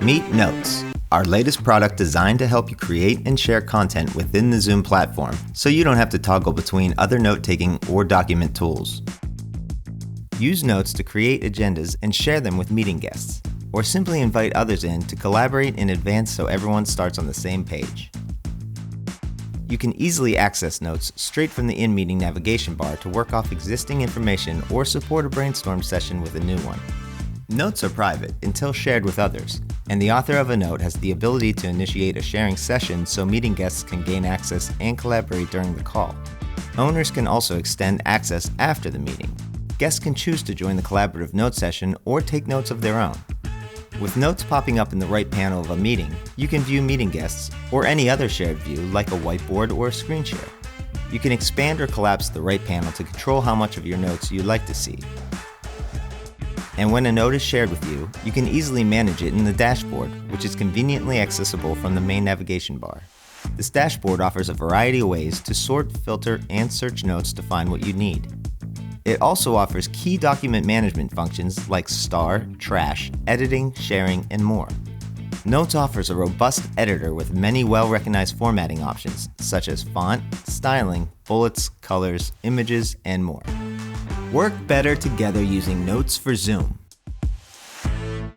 Meet Notes, our latest product designed to help you create and share content within the Zoom platform so you don't have to toggle between other note-taking or document tools. Use Notes to create agendas and share them with meeting guests, or simply invite others in to collaborate in advance so everyone starts on the same page. You can easily access Notes straight from the in-meeting navigation bar to work off existing information or support a brainstorm session with a new one. Notes are private until shared with others, and the author of a note has the ability to initiate a sharing session so meeting guests can gain access and collaborate during the call. Owners can also extend access after the meeting. Guests can choose to join the collaborative note session or take notes of their own. With Notes popping up in the right panel of a meeting, you can view meeting guests or any other shared view like a whiteboard or a screen share. You can expand or collapse the right panel to control how much of your notes you'd like to see. And when a note is shared with you, you can easily manage it in the dashboard, which is conveniently accessible from the main navigation bar. This dashboard offers a variety of ways to sort, filter, and search notes to find what you need. It also offers key document management functions like star, trash, editing, sharing, and more. Notes offers a robust editor with many well-recognized formatting options, such as font, styling, bullets, colors, images, and more. Work better together using Notes for Zoom.